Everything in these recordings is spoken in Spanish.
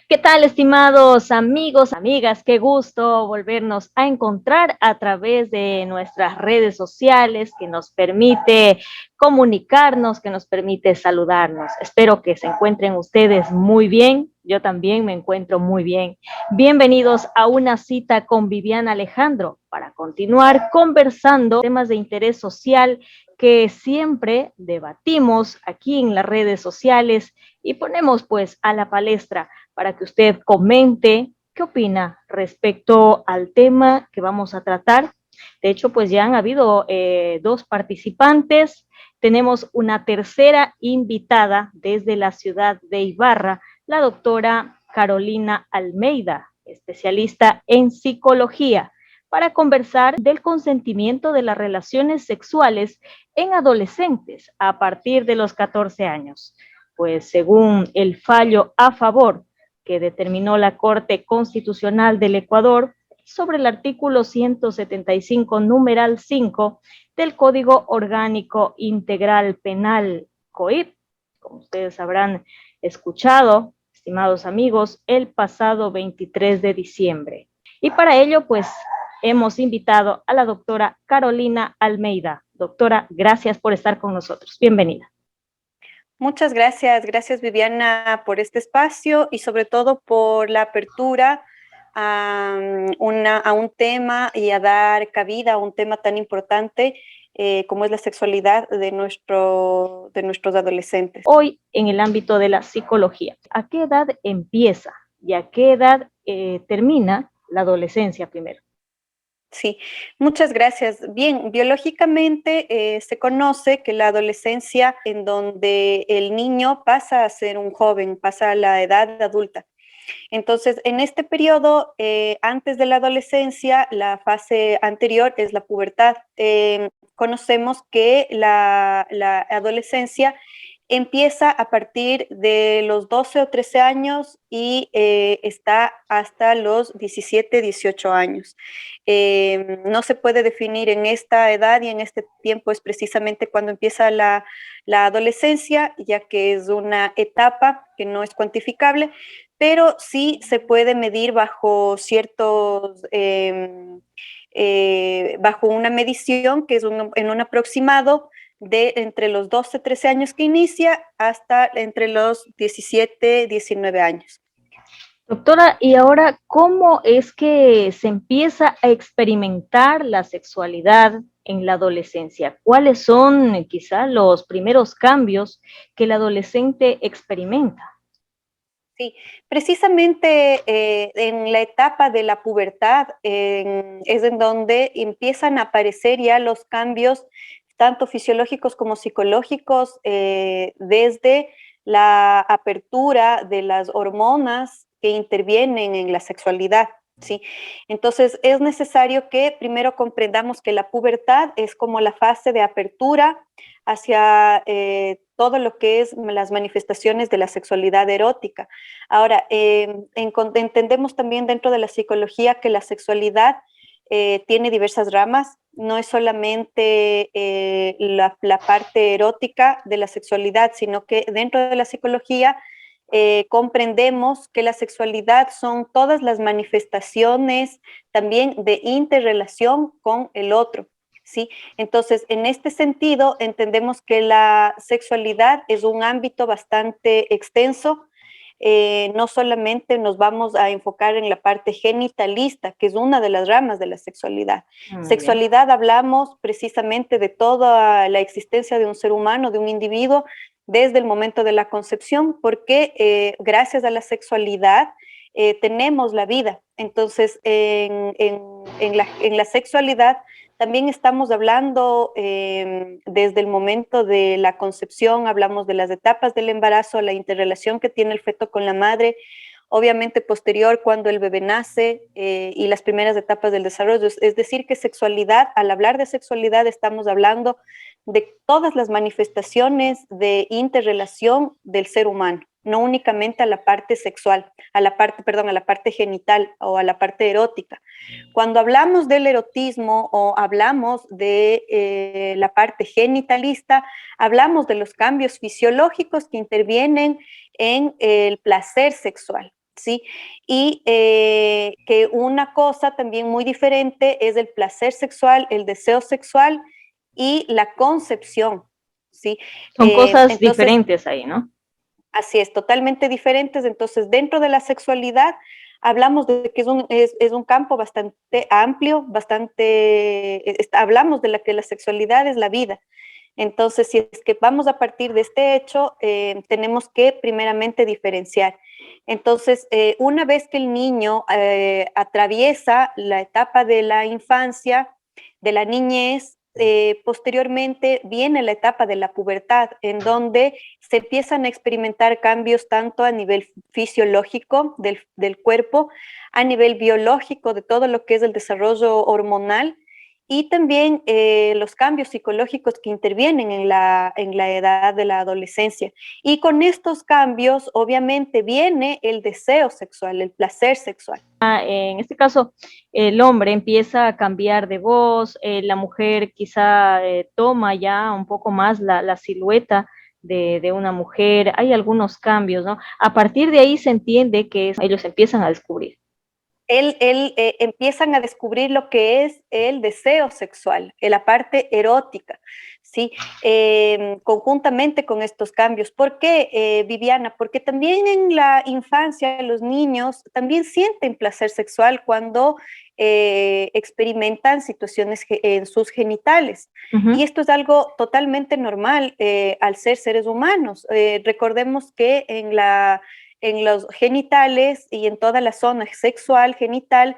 ¿Qué tal, estimados amigos, amigas? Qué gusto volvernos a encontrar a través de nuestras redes sociales que nos permite comunicarnos, que nos permite saludarnos. Espero que se encuentren ustedes muy bien. Yo también me encuentro muy bien. Bienvenidos a una cita con Viviana Alejandro para continuar conversando temas de interés social que siempre debatimos aquí en las redes sociales y ponemos pues a la palestra para que usted comente qué opina respecto al tema que vamos a tratar. De hecho, pues ya han habido dos participantes. Tenemos una tercera invitada desde la ciudad de Ibarra, la doctora Carolina Almeida, especialista en psicología, para conversar del consentimiento de las relaciones sexuales en adolescentes a partir de los 14 años. Pues según el fallo a favor que determinó la Corte Constitucional del Ecuador sobre el artículo 175, numeral 5 del Código Orgánico Integral Penal, COIP, como ustedes habrán escuchado, estimados amigos, el pasado 23 de diciembre. Y para ello, pues, hemos invitado a la doctora Carolina Almeida. Doctora, gracias por estar con nosotros. Bienvenida. Muchas gracias, gracias Viviana por este espacio y sobre todo por la apertura a un tema y a dar cabida a un tema tan importante como es la sexualidad de nuestros adolescentes. Hoy en el ámbito de la psicología, ¿a qué edad empieza y a qué edad termina la adolescencia primero? Sí, muchas gracias. Bien, biológicamente se conoce que la adolescencia en donde el niño pasa a ser un joven, pasa a la edad adulta. Entonces, en este periodo, antes de la adolescencia, la fase anterior es la pubertad. Conocemos que la adolescencia empieza a partir de los 12 o 13 años y está hasta los 17, 18 años. No se puede definir en esta edad y en este tiempo es precisamente cuando empieza la adolescencia, ya que es una etapa que no es cuantificable, pero sí se puede medir bajo ciertos, bajo una medición que es en un aproximado de entre los 12, 13 años que inicia hasta entre los 17, 19 años. Doctora, y ahora, ¿cómo es que se empieza a experimentar la sexualidad en la adolescencia? ¿Cuáles son quizá los primeros cambios que el adolescente experimenta? Sí, precisamente en la etapa de la pubertad es en donde empiezan a aparecer ya los cambios tanto fisiológicos como psicológicos desde la apertura de las hormonas que intervienen en la sexualidad. Sí, entonces es necesario que primero comprendamos que la pubertad es como la fase de apertura hacia todo lo que es las manifestaciones de la sexualidad erótica. Ahora, entendemos también dentro de la psicología que la sexualidad tiene diversas ramas, no es solamente la parte erótica de la sexualidad, sino que dentro de la psicología comprendemos que la sexualidad son todas las manifestaciones también de interrelación con el otro. ¿Sí? Entonces, en este sentido, entendemos que la sexualidad es un ámbito bastante extenso. No solamente nos vamos a enfocar en la parte genitalista, que es una de las ramas de la sexualidad. Sexualidad hablamos precisamente de toda la existencia de un ser humano, de un individuo, desde el momento de la concepción, porque gracias a la sexualidad tenemos la vida. Entonces, en la sexualidad también estamos hablando desde el momento de la concepción, hablamos de las etapas del embarazo, la interrelación que tiene el feto con la madre, obviamente posterior cuando el bebé nace y las primeras etapas del desarrollo. Es decir, que sexualidad, al hablar de sexualidad estamos hablando de todas las manifestaciones de interrelación del ser humano, no únicamente a la parte sexual, a la parte genital o a la parte erótica. Cuando hablamos del erotismo o hablamos de la parte genitalista, hablamos de los cambios fisiológicos que intervienen en el placer sexual. ¿sí? Y que una cosa también muy diferente es el placer sexual, el deseo sexual y la concepción, ¿sí? Son cosas Entonces, diferentes ahí, ¿no? así es, totalmente diferentes. Entonces, dentro de la sexualidad, hablamos de que es un campo bastante amplio, hablamos de que la sexualidad es la vida. Entonces, si es que vamos a partir de este hecho, tenemos que primeramente diferenciar. Entonces, una vez que el niño atraviesa la etapa de la infancia, de la niñez, posteriormente viene la etapa de la pubertad, en donde se empiezan a experimentar cambios tanto a nivel fisiológico del cuerpo, a nivel biológico de todo lo que es el desarrollo hormonal, y también los cambios psicológicos que intervienen en la edad de la adolescencia. Y con estos cambios, obviamente, viene el deseo sexual, el placer sexual. En este caso, el hombre empieza a cambiar de voz, la mujer quizá toma ya un poco más la silueta de una mujer, hay algunos cambios, ¿no? A partir de ahí se entiende que ellos empiezan a descubrir. Empiezan a descubrir lo que es el deseo sexual, la parte erótica, ¿sí? Conjuntamente con estos cambios. ¿Por qué, Viviana? Porque también en la infancia los niños también sienten placer sexual cuando experimentan situaciones en sus genitales. Uh -huh. Y esto es algo totalmente normal al ser seres humanos. Recordemos que en los genitales y en toda la zona sexual genital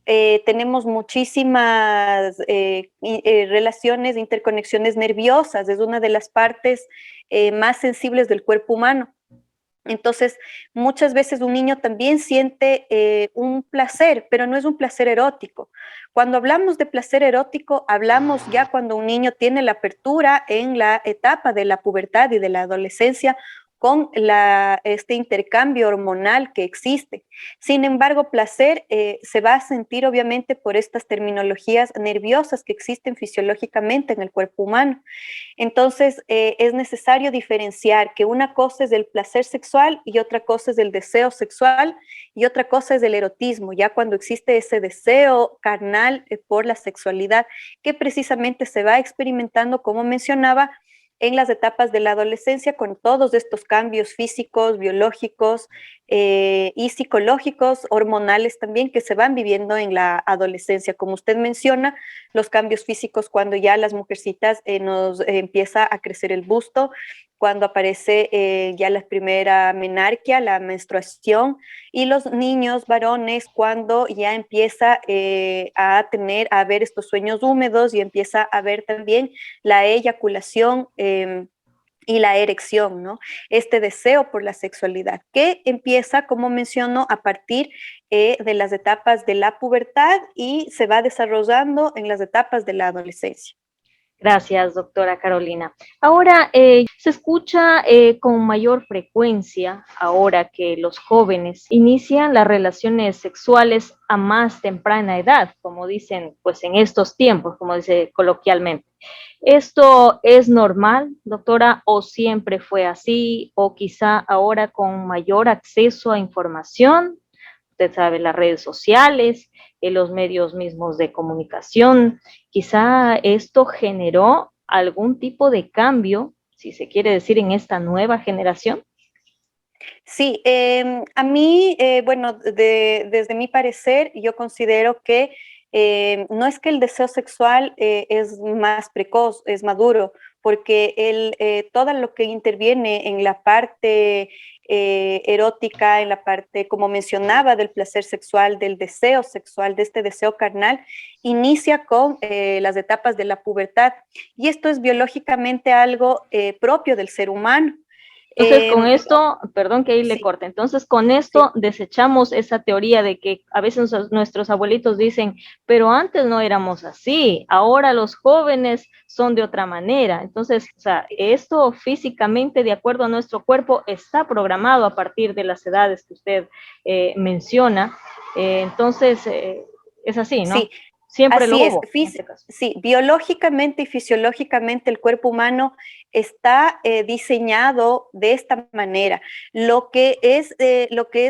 tenemos muchísimas relaciones, interconexiones nerviosas, es una de las partes más sensibles del cuerpo humano. Entonces, muchas veces un niño también siente un placer, pero no es un placer erótico. Cuando hablamos de placer erótico, hablamos ya cuando un niño tiene la apertura en la etapa de la pubertad y de la adolescencia con este intercambio hormonal que existe. Sin embargo, placer se va a sentir obviamente por estas terminologías nerviosas que existen fisiológicamente en el cuerpo humano. Entonces, es necesario diferenciar que una cosa es el placer sexual y otra cosa es el deseo sexual y otra cosa es el erotismo, ya cuando existe ese deseo carnal por la sexualidad que precisamente se va experimentando, como mencionaba, en las etapas de la adolescencia con todos estos cambios físicos, biológicos y psicológicos, hormonales también que se van viviendo en la adolescencia. Como usted menciona, los cambios físicos cuando ya las mujercitas nos empieza a crecer el busto, cuando aparece ya la primera menarquia, la menstruación, y los niños varones cuando ya empieza a ver estos sueños húmedos y empieza a ver también la eyaculación y la erección, ¿no? Este deseo por la sexualidad, que empieza, como menciono, a partir de las etapas de la pubertad y se va desarrollando en las etapas de la adolescencia. Gracias, doctora Carolina. Ahora, se escucha con mayor frecuencia ahora que los jóvenes inician las relaciones sexuales a más temprana edad, como dicen, pues en estos tiempos, como dice coloquialmente. ¿Esto es normal, doctora, o siempre fue así, o quizá ahora con mayor acceso a información? Usted sabe, las redes sociales, los medios mismos de comunicación, quizá esto generó algún tipo de cambio, si se quiere decir, en esta nueva generación. Sí, a mí, bueno, desde mi parecer, yo considero que no es que el deseo sexual es más precoz, es maduro, porque todo lo que interviene en la parte erótica, en la parte, como mencionaba, del placer sexual, del deseo sexual, de este deseo carnal, inicia con las etapas de la pubertad. Y esto es biológicamente algo propio del ser humano. Entonces, con esto, perdón que ahí le Sí, corte, entonces con sí. esto desechamos esa teoría de que a veces nuestros abuelitos dicen, pero antes no éramos así, ahora los jóvenes son de otra manera. Entonces, o sea, esto físicamente, de acuerdo a nuestro cuerpo, está programado a partir de las edades que usted menciona. Entonces, es así, ¿no? Sí, Siempre lo Así es, hubo en este caso. sí, biológicamente y fisiológicamente el cuerpo humano está diseñado de esta manera. Lo que es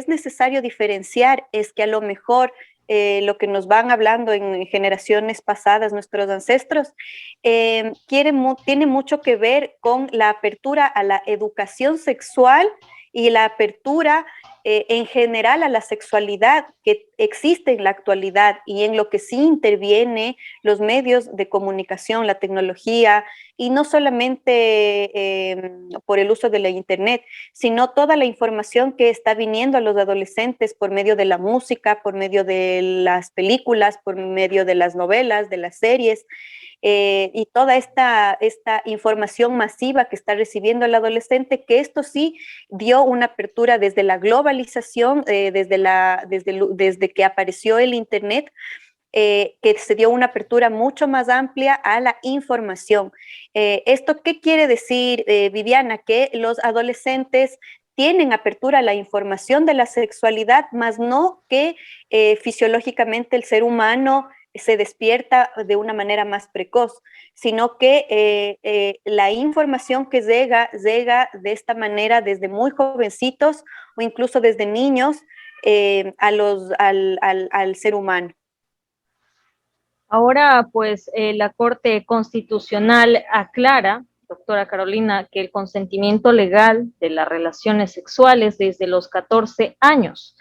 necesario diferenciar es que a lo mejor lo que nos van hablando en generaciones pasadas, nuestros ancestros, tiene mucho que ver con la apertura a la educación sexual y la apertura en general a la sexualidad que existe en la actualidad y en lo que sí interviene los medios de comunicación, la tecnología, y no solamente por el uso de la Internet, sino toda la información que está viniendo a los adolescentes por medio de la música, por medio de las películas, por medio de las novelas, de las series. Y toda esta información masiva que está recibiendo el adolescente, que esto sí dio una apertura desde la globalización, desde que apareció el Internet, que se dio una apertura mucho más amplia a la información. ¿Esto qué quiere decir, Viviana? Que los adolescentes tienen apertura a la información de la sexualidad, más no que fisiológicamente el ser humano se despierta de una manera más precoz, sino que la información que llega de esta manera desde muy jovencitos o incluso desde niños al ser humano. Ahora, pues, la Corte Constitucional aclara, doctora Carolina, que el consentimiento legal de las relaciones sexuales desde los 14 años.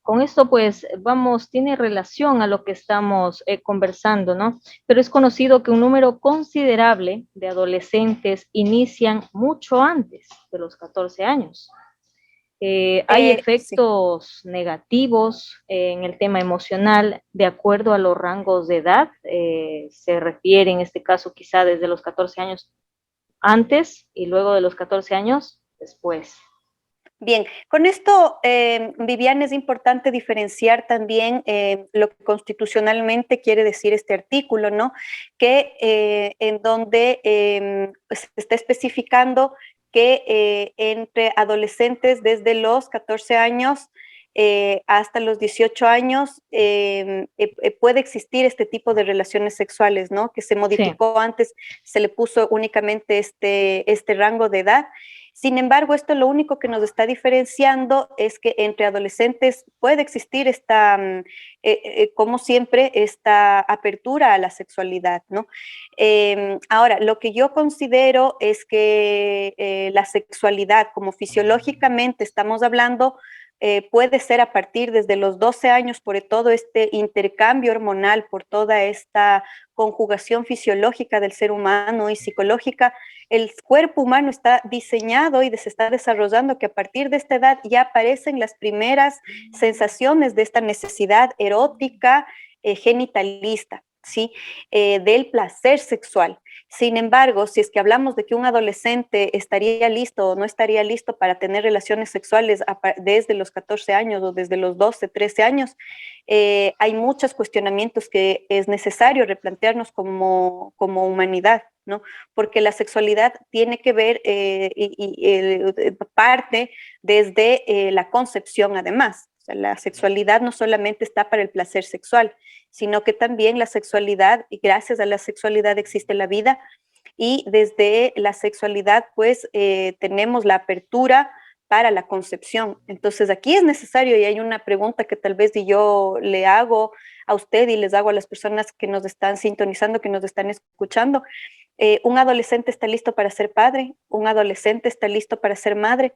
Con esto, pues, tiene relación a lo que estamos conversando, ¿no? Pero es conocido que un número considerable de adolescentes inician mucho antes de los 14 años. Hay Sí. efectos negativos en el tema emocional de acuerdo a los rangos de edad. Se refiere en este caso quizá desde los 14 años antes y luego de los 14 años después. Bien, con esto, Vivian, es importante diferenciar también lo que constitucionalmente quiere decir este artículo, ¿no? Que en donde se está especificando que entre adolescentes desde los 14 años hasta los 18 años puede existir este tipo de relaciones sexuales, ¿no? Que se Sí. modificó antes, se le puso únicamente este rango de edad. Sin embargo, esto lo único que nos está diferenciando es que entre adolescentes puede existir como siempre, esta apertura a la sexualidad, ¿no? Ahora, lo que yo considero es que la sexualidad, como fisiológicamente estamos hablando, puede ser a partir desde los 12 años por todo este intercambio hormonal, por toda esta conjugación fisiológica del ser humano y psicológica. El cuerpo humano está diseñado y se está desarrollando que a partir de esta edad ya aparecen las primeras sensaciones de esta necesidad erótica, genitalista, ¿sí? Del placer sexual. Sin embargo, si es que hablamos de que un adolescente estaría listo o no estaría listo para tener relaciones sexuales desde los 14 años o desde los 12, 13 años, hay muchos cuestionamientos que es necesario replantearnos como humanidad, ¿no? Porque la sexualidad tiene que ver parte desde la concepción además. O sea, la sexualidad no solamente está para el placer sexual, sino que también la sexualidad, y gracias a la sexualidad existe la vida, y desde la sexualidad pues tenemos la apertura para la concepción. Entonces aquí es necesario, y hay una pregunta que tal vez yo le hago a usted y les hago a las personas que nos están sintonizando, que nos están escuchando. Un adolescente está listo para ser padre, un adolescente está listo para ser madre.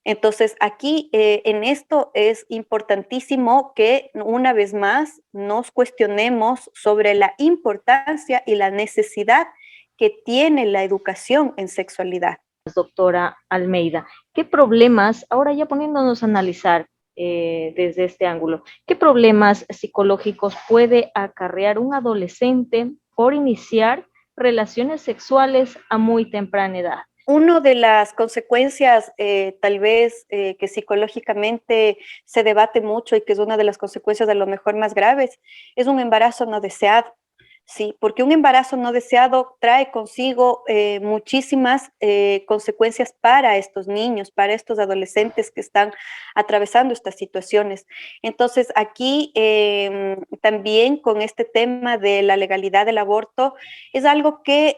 Entonces, aquí en esto es importantísimo que una vez más nos cuestionemos sobre la importancia y la necesidad que tiene la educación en sexualidad. Doctora Almeida, ¿qué problemas, ahora ya poniéndonos a analizar desde este ángulo, qué problemas psicológicos puede acarrear un adolescente por iniciar relaciones sexuales a muy temprana edad? Una de las consecuencias, tal vez, que psicológicamente se debate mucho y que es una de las consecuencias a lo mejor más graves, es un embarazo no deseado. Sí, porque un embarazo no deseado trae consigo muchísimas consecuencias para estos niños, para estos adolescentes que están atravesando estas situaciones. Entonces, aquí también con este tema de la legalidad del aborto, es algo que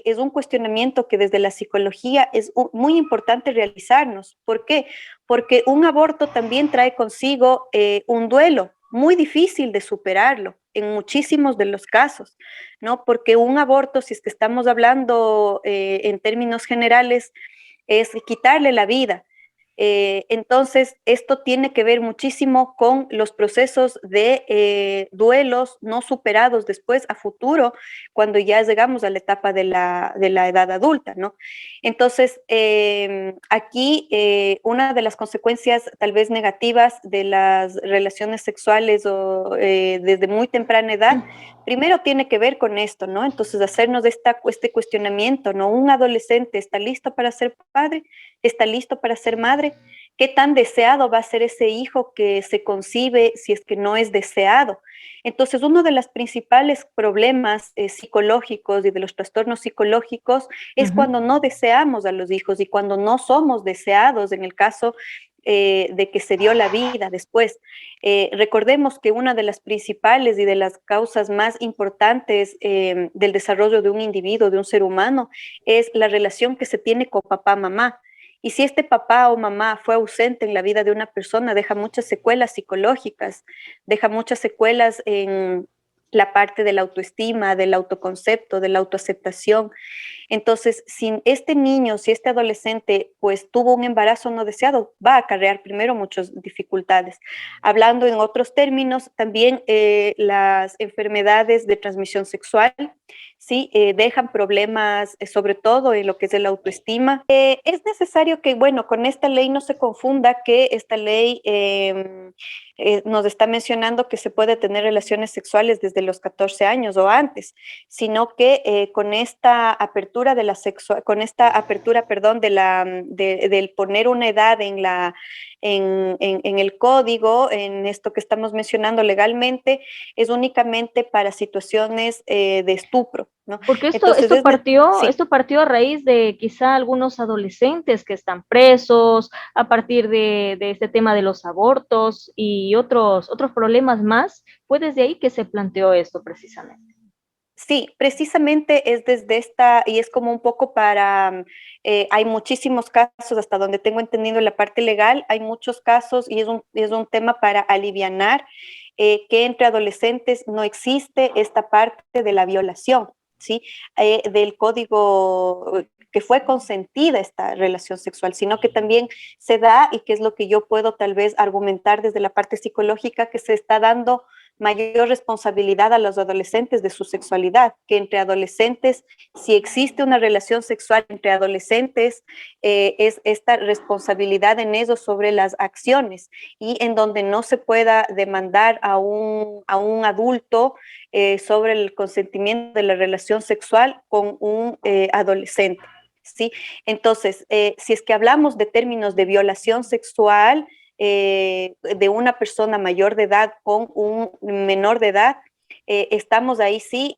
es un cuestionamiento que desde la psicología es muy importante realizarnos. ¿Por qué? Porque un aborto también trae consigo un duelo muy difícil de superarlo en muchísimos de los casos, ¿no? Porque un aborto, si es que estamos hablando en términos generales, es quitarle la vida. Entonces, esto tiene que ver muchísimo con los procesos de duelos no superados después a futuro, cuando ya llegamos a la etapa de la edad adulta, ¿no? Entonces, aquí una de las consecuencias tal vez negativas de las relaciones sexuales o desde muy temprana edad, primero tiene que ver con esto, ¿no? Entonces, hacernos este cuestionamiento, ¿no? ¿Un adolescente está listo para ser padre? ¿Está listo para ser madre? ¿Qué tan deseado va a ser ese hijo que se concibe si es que no es deseado? Entonces, uno de los principales problemas psicológicos y de los trastornos psicológicos es cuando no deseamos a los hijos y cuando no somos deseados, en el caso de que se dio la vida después. Recordemos que una de las principales y de las causas más importantes del desarrollo de un individuo, de un ser humano, es la relación que se tiene con papá-mamá. Y si este papá o mamá fue ausente en la vida de una persona, deja muchas secuelas psicológicas, deja muchas secuelas en la parte de la autoestima, del autoconcepto, de la autoaceptación. Entonces, si este niño, si este adolescente, pues tuvo un embarazo no deseado, va a acarrear primero muchas dificultades. Hablando en otros términos, también las enfermedades de transmisión sexual, sí, dejan problemas, sobre todo en lo que es el autoestima. Es necesario que, bueno, con esta ley no se confunda que esta ley nos está mencionando que se puede tener relaciones sexuales desde los 14 años o antes, sino que con esta apertura de la con esta apertura, perdón, del poner una edad en en el código, en esto que estamos mencionando legalmente, es únicamente para situaciones de estupro, ¿no? Porque Entonces, sí. esto partió a raíz de quizá algunos adolescentes que están presos, a partir de este tema de los abortos y otros problemas más. Fue desde ahí que se planteó esto precisamente. Sí, precisamente es desde esta, y es como un poco para, hay muchísimos casos, hasta donde tengo entendido en la parte legal, hay muchos casos y es un tema para alivianar que entre adolescentes no existe esta parte de la violación, ¿sí? Del código que fue consentida esta relación sexual, sino que también se da, y que es lo que yo puedo tal vez argumentar desde la parte psicológica, que se está dando mayor responsabilidad a los adolescentes de su sexualidad, que entre adolescentes, si existe una relación sexual entre adolescentes, es esta responsabilidad en ellos sobre las acciones y en donde no se pueda demandar a un adulto sobre el consentimiento de la relación sexual con un adolescente. ¿Sí? Entonces, si es que hablamos de términos de violación sexual, de una persona mayor de edad con un menor de edad, estamos ahí sí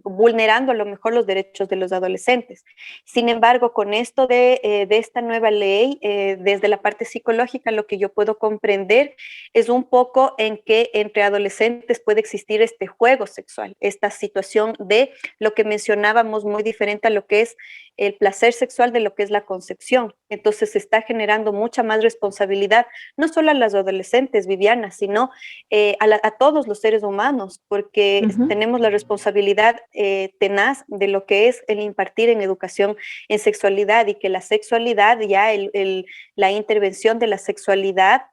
vulnerando a lo mejor los derechos de los adolescentes. Sin embargo, con esto de esta nueva ley, desde la parte psicológica, lo que yo puedo comprender es un poco en que entre adolescentes puede existir este juego sexual, esta situación de lo que mencionábamos muy diferente a lo que es el placer sexual de lo que es la concepción. Entonces se está generando mucha más responsabilidad, no solo a las adolescentes, Viviana, sino a todos los seres humanos, porque tenemos la responsabilidad tenaz de lo que es el impartir en educación en sexualidad y que la sexualidad, ya la intervención de la sexualidad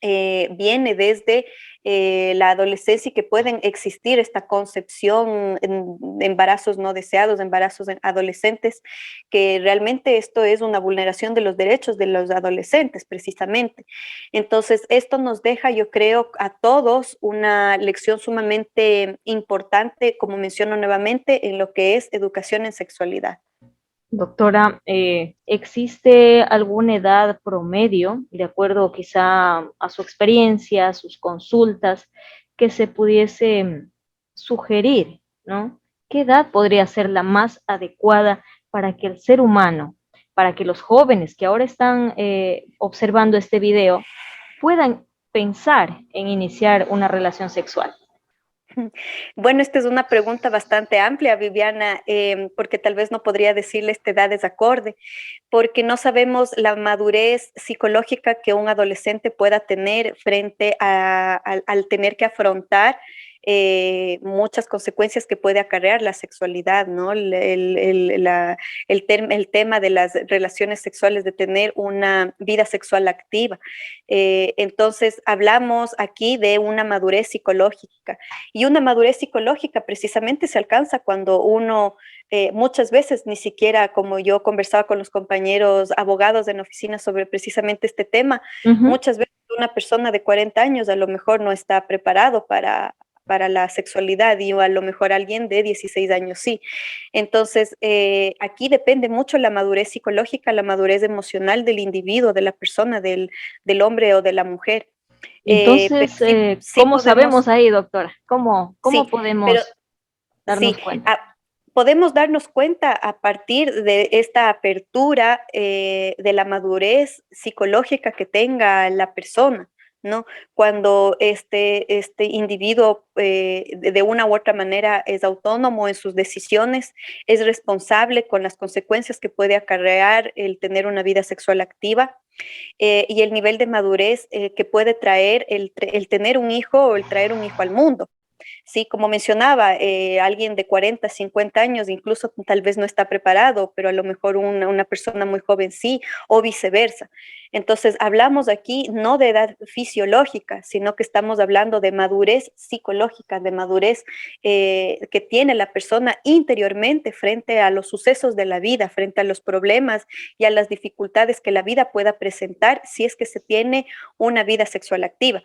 viene desde la adolescencia y que pueden existir esta concepción de embarazos no deseados, embarazos en adolescentes, que realmente esto es una vulneración de los derechos de los adolescentes, precisamente. Entonces, esto nos deja, yo creo, a todos una lección sumamente importante, como menciono nuevamente, en lo que es educación en sexualidad. Doctora, ¿existe alguna edad promedio, de acuerdo quizá a su experiencia, a sus consultas, que se pudiese sugerir ¿no? ¿Qué edad podría ser la más adecuada para que el ser humano, para que los jóvenes que ahora están observando este video puedan pensar en iniciar una relación sexual? Bueno, esta es una pregunta bastante amplia, Viviana, porque tal vez no podría decirle esta edad es acorde, porque no sabemos la madurez psicológica que un adolescente pueda tener frente al tener que afrontar muchas consecuencias que puede acarrear la sexualidad, ¿no? El tema de las relaciones sexuales, de tener una vida sexual activa. Entonces, hablamos aquí de una madurez psicológica, y una madurez psicológica precisamente se alcanza cuando uno muchas veces ni siquiera, como yo conversaba con los compañeros abogados en oficina sobre precisamente este tema, Uh -huh. muchas veces una persona de 40 años a lo mejor no está preparado para la sexualidad, y a lo mejor alguien de 16 años sí. Entonces, aquí depende mucho la madurez psicológica, la madurez emocional del individuo, de la persona, del hombre o de la mujer. Pero Entonces, sí ¿cómo podemos, sabemos ahí, doctora? ¿Cómo sí, pero podemos darnos sí, cuenta? podemos darnos cuenta a partir de esta apertura de la madurez psicológica que tenga la persona, ¿no? Cuando este individuo de una u otra manera es autónomo en sus decisiones, es responsable con las consecuencias que puede acarrear el tener una vida sexual activa, y el nivel de madurez que puede traer el tener un hijo o el traer un hijo al mundo. Sí, como mencionaba, alguien de 40, 50 años incluso tal vez no está preparado, pero a lo mejor una persona muy joven sí, o viceversa. Entonces, hablamos aquí no de edad fisiológica, sino que estamos hablando de madurez psicológica, de madurez que tiene la persona interiormente frente a los sucesos de la vida, frente a los problemas y a las dificultades que la vida pueda presentar si es que se tiene una vida sexual activa.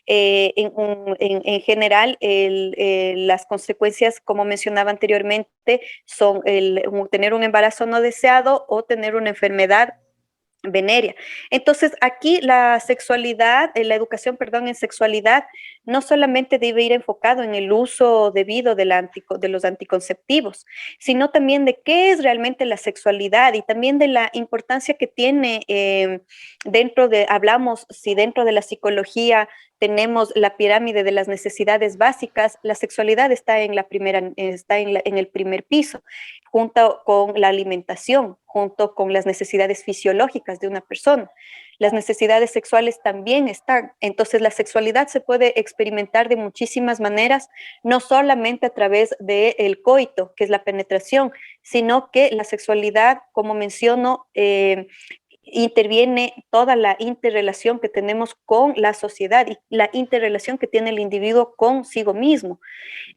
En general, las consecuencias, como mencionaba anteriormente, son tener un embarazo no deseado o tener una enfermedad venérea. Entonces, aquí la sexualidad, la educación, perdón, en sexualidad, no solamente debe ir enfocado en el uso debido de los anticonceptivos, sino también de qué es realmente la sexualidad, y también de la importancia que tiene hablamos, si dentro de la psicología tenemos la pirámide de las necesidades básicas, la sexualidad está en el primer piso, junto con la alimentación, junto con las necesidades fisiológicas de una persona. Las necesidades sexuales también están. Entonces, la sexualidad se puede experimentar de muchísimas maneras, no solamente a través del coito, que es la penetración, sino que la sexualidad, como menciono, interviene toda la interrelación que tenemos con la sociedad y la interrelación que tiene el individuo consigo mismo.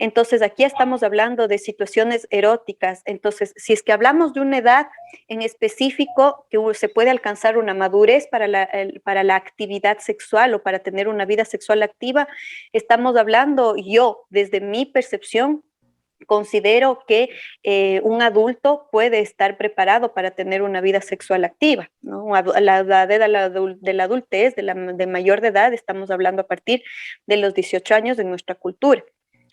Entonces, aquí estamos hablando de situaciones eróticas. Entonces, si es que hablamos de una edad en específico que se puede alcanzar una madurez para la actividad sexual o para tener una vida sexual activa, estamos hablando, yo, desde mi percepción, considero que un adulto puede estar preparado para tener una vida sexual activa, ¿no? La edad de la adultez, de mayor de edad, estamos hablando a partir de los 18 años de nuestra cultura.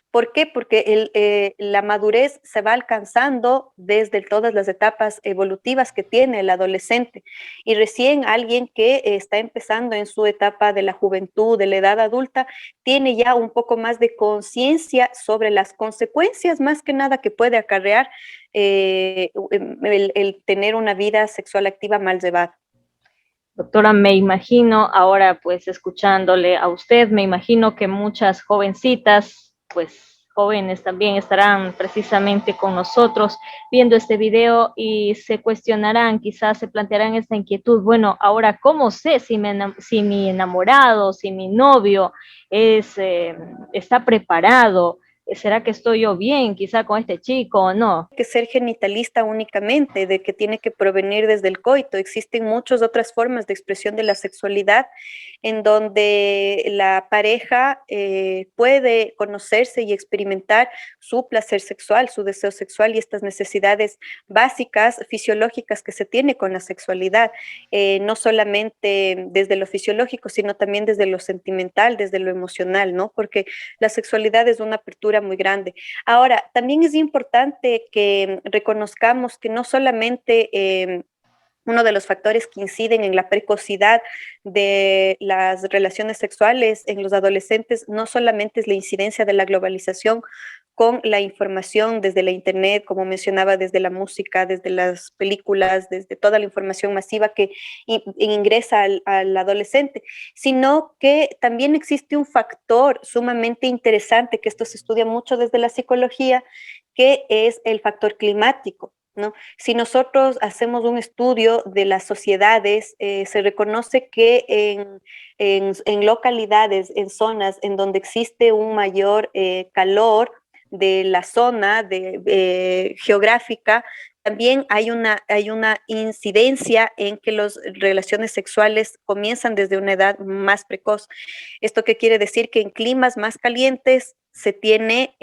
¿Por qué? Porque la madurez se va alcanzando desde todas las etapas evolutivas que tiene el adolescente, y recién alguien que está empezando en su etapa de la juventud, de la edad adulta, tiene ya un poco más de conciencia sobre las consecuencias, más que nada, que puede acarrear el tener una vida sexual activa mal llevada. Doctora, me imagino ahora, pues escuchándole a usted, me imagino que muchas jovencitas, pues jóvenes también estarán precisamente con nosotros viendo este video y se cuestionarán, quizás se plantearán esta inquietud. Bueno, ahora, ¿cómo sé si mi enamorado, si mi novio está preparado? ¿Será que estoy yo bien quizá con este chico o no? Que ser genitalista únicamente, de que tiene que provenir desde el coito. Existen muchas otras formas de expresión de la sexualidad en donde la pareja puede conocerse y experimentar su placer sexual, su deseo sexual y estas necesidades básicas fisiológicas que se tiene con la sexualidad, no solamente desde lo fisiológico, sino también desde lo sentimental, desde lo emocional, ¿no? Porque la sexualidad es una apertura apertura muy grande. Ahora, también es importante que reconozcamos que no solamente uno de los factores que inciden en la precocidad de las relaciones sexuales en los adolescentes no solamente es la incidencia de la globalización con la información desde la internet, como mencionaba, desde la música, desde las películas, desde toda la información masiva que ingresa al adolescente, sino que también existe un factor sumamente interesante, que esto se estudia mucho desde la psicología, que es el factor climático, ¿no? Si nosotros hacemos un estudio de las sociedades, se reconoce que en localidades, en zonas en donde existe un mayor calor de la zona geográfica, también hay una incidencia en que las relaciones sexuales comienzan desde una edad más precoz. ¿Esto qué quiere decir? Que en climas más calientes se tiene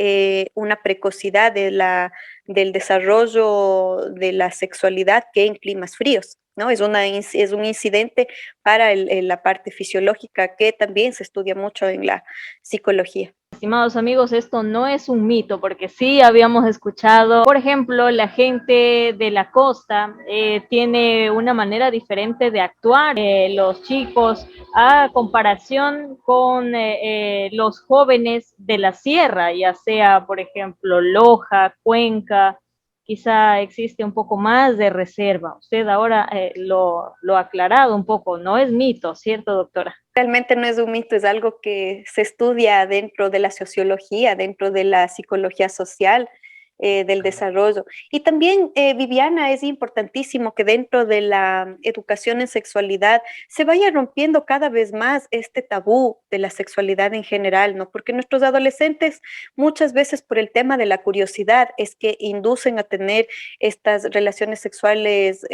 una precocidad del desarrollo de la sexualidad que en climas fríos, ¿no? Es un incidente para la parte fisiológica que también se estudia mucho en la psicología. Estimados amigos, esto no es un mito, porque sí habíamos escuchado, por ejemplo, la gente de la costa tiene una manera diferente de actuar, los chicos, a comparación con los jóvenes de la sierra, ya sea, por ejemplo, Loja, Cuenca, quizá existe un poco más de reserva. Usted ahora lo ha aclarado un poco, no es mito, ¿cierto, doctora? Realmente no es un mito, es algo que se estudia dentro de la sociología, dentro de la psicología social, del desarrollo. Y también, Viviana, es importantísimo que dentro de la educación en sexualidad se vaya rompiendo cada vez más este tabú de la sexualidad en general, ¿no? Porque nuestros adolescentes muchas veces por el tema de la curiosidad es que inducen a tener estas relaciones sexuales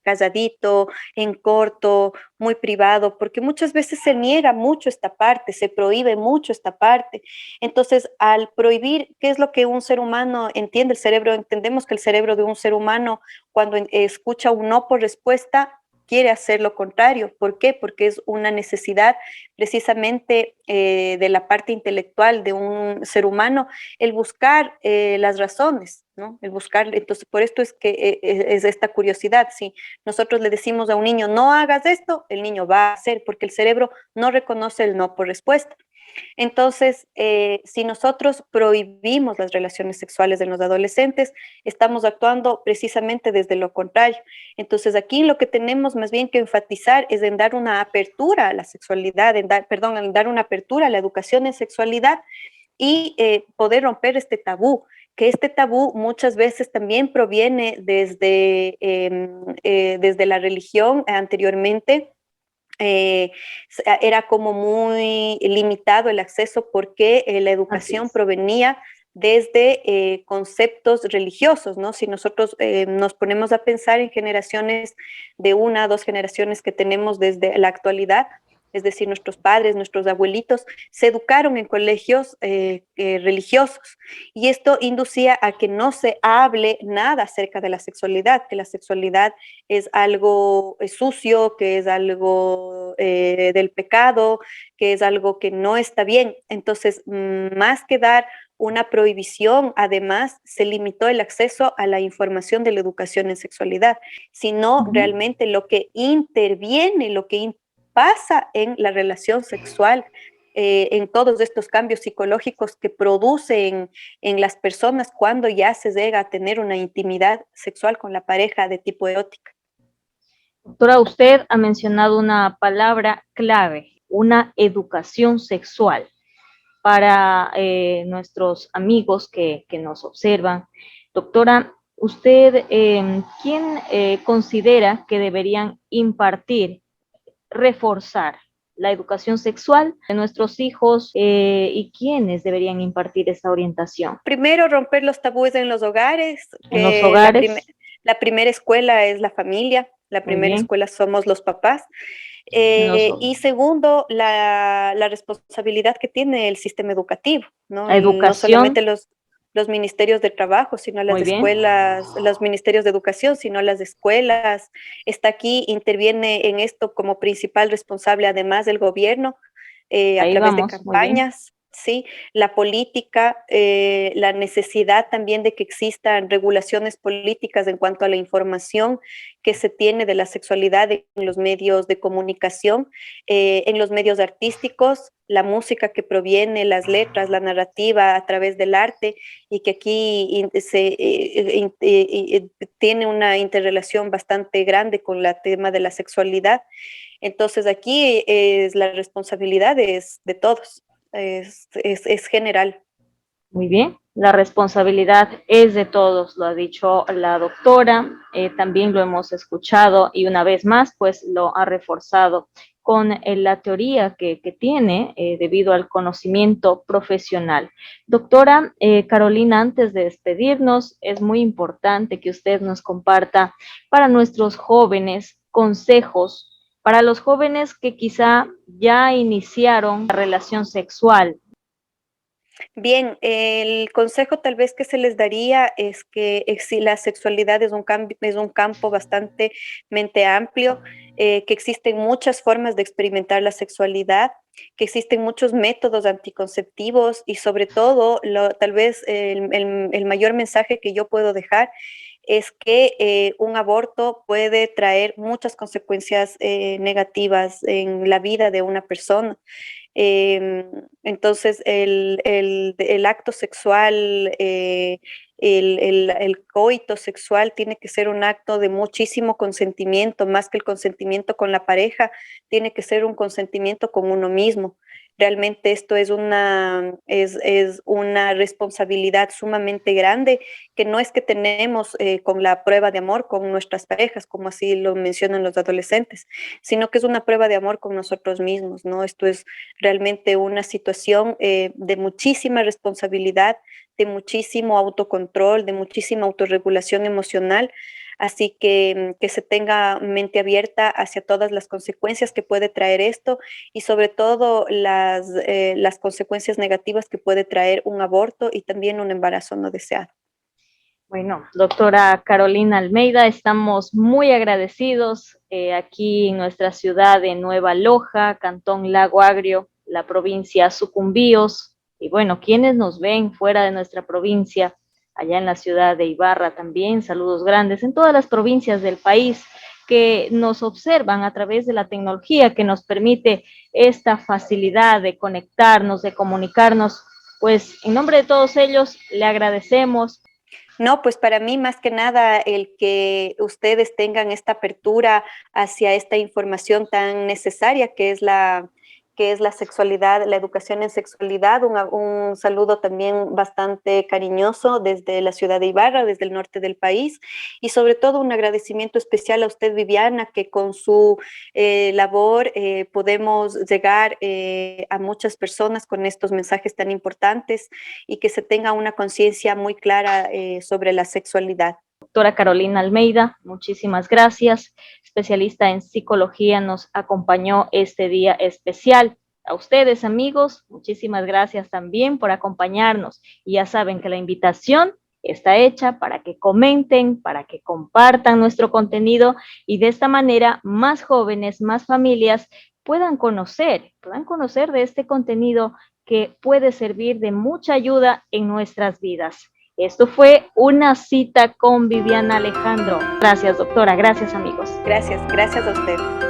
calladito, en corto, muy privado, porque muchas veces se niega mucho esta parte, se prohíbe mucho esta parte. Entonces, al prohibir, ¿qué es lo que un ser humano entiende? El cerebro, entendemos que el cerebro de un ser humano, cuando escucha un no por respuesta, quiere hacer lo contrario. ¿Por qué? Porque es una necesidad precisamente de la parte intelectual de un ser humano, el buscar las razones, ¿no? El buscar, entonces por esto es que es esta curiosidad. Si nosotros le decimos a un niño, no hagas esto, el niño va a hacer, porque el cerebro no reconoce el no por respuesta. Entonces, si nosotros prohibimos las relaciones sexuales de los adolescentes, estamos actuando precisamente desde lo contrario. Entonces, aquí lo que tenemos más bien que enfatizar es en dar una apertura a la sexualidad, en dar una apertura a la educación en sexualidad y poder romper este tabú, que este tabú muchas veces también proviene desde la religión anteriormente. Era como muy limitado el acceso porque la educación provenía desde conceptos religiosos, ¿no? Si nosotros nos ponemos a pensar en generaciones de una, dos generaciones que tenemos desde la actualidad, es decir, nuestros padres, nuestros abuelitos, se educaron en colegios religiosos y esto inducía a que no se hable nada acerca de la sexualidad, que la sexualidad es algo sucio, que es algo del pecado, que es algo que no está bien. Entonces, más que dar una prohibición, además, se limitó el acceso a la información de la educación en sexualidad, sino realmente lo que interviene, lo que pasa en la relación sexual, en todos estos cambios psicológicos que producen en las personas cuando ya se llega a tener una intimidad sexual con la pareja de tipo erótica. Doctora, usted ha mencionado una palabra clave, una educación sexual para nuestros amigos que nos observan. Doctora, ¿usted quién considera que deberían impartir, reforzar la educación sexual de nuestros hijos y quiénes deberían impartir esa orientación? Primero, romper los tabúes en los hogares, En los que hogares. la primera escuela es la familia, la Muy primera bien. escuela somos los papás. Y segundo, la responsabilidad que tiene el sistema educativo, ¿no? La No solamente educación. los ministerios de trabajo, sino las Muy bien. escuelas, los ministerios de educación, sino las escuelas. Está aquí, interviene en esto como principal responsable, además del gobierno, a Ahí través de vamos. Muy bien. campañas. ¿sí? La política, la necesidad también de que existan regulaciones políticas en cuanto a la información que se tiene de la sexualidad en los medios de comunicación, en los medios artísticos, la música que proviene, las letras, la narrativa a través del arte, y que aquí tiene una interrelación bastante grande con el tema de la sexualidad. Entonces aquí la responsabilidad es de todos, es general. Muy bien, la responsabilidad es de todos, lo ha dicho la doctora, también lo hemos escuchado y una vez más, pues lo ha reforzado con la teoría que tiene debido al conocimiento profesional. Doctora Carolina, antes de despedirnos, es muy importante que usted nos comparta para nuestros jóvenes consejos, para los jóvenes que quizá ya iniciaron la relación sexual. Bien, el consejo tal vez que se les daría es que si la sexualidad es un campo bastante amplio, que existen muchas formas de experimentar la sexualidad, que existen muchos métodos anticonceptivos y sobre todo, tal vez el mayor mensaje que yo puedo dejar es que un aborto puede traer muchas consecuencias negativas en la vida de una persona. Entonces, el acto sexual, el coito sexual tiene que ser un acto de muchísimo consentimiento, más que el consentimiento con la pareja, tiene que ser un consentimiento con uno mismo. Realmente esto es una responsabilidad sumamente grande que no es que tenemos con la prueba de amor con nuestras parejas, como así lo mencionan los adolescentes, sino que es una prueba de amor con nosotros mismos, ¿no? Esto es realmente una situación de muchísima responsabilidad, de muchísimo autocontrol, de muchísima autorregulación emocional. Así que se tenga mente abierta hacia todas las consecuencias que puede traer esto y sobre todo las consecuencias negativas que puede traer un aborto y también un embarazo no deseado. Bueno, doctora Carolina Almeida, estamos muy agradecidos aquí en nuestra ciudad de Nueva Loja, Cantón Lago Agrio, la provincia Sucumbíos, y bueno, quienes nos ven fuera de nuestra provincia, allá en la ciudad de Ibarra también, saludos grandes en todas las provincias del país que nos observan a través de la tecnología que nos permite esta facilidad de conectarnos, de comunicarnos, pues en nombre de todos ellos le agradecemos. No, pues para mí más que nada el que ustedes tengan esta apertura hacia esta información tan necesaria que es la sexualidad, la educación en sexualidad. Un saludo también bastante cariñoso desde la ciudad de Ibarra, desde el norte del país, y sobre todo un agradecimiento especial a usted, Viviana, que con su labor podemos llegar a muchas personas con estos mensajes tan importantes y que se tenga una conciencia muy clara sobre la sexualidad. Doctora Carolina Almeida, muchísimas gracias. Especialista en psicología, nos acompañó este día especial. A ustedes, amigos, muchísimas gracias también por acompañarnos. Y ya saben que la invitación está hecha para que comenten, para que compartan nuestro contenido y de esta manera más jóvenes, más familias puedan conocer de este contenido que puede servir de mucha ayuda en nuestras vidas. Esto fue una cita con Viviana Alejandro. Gracias, doctora. Gracias, amigos. Gracias, gracias a ustedes.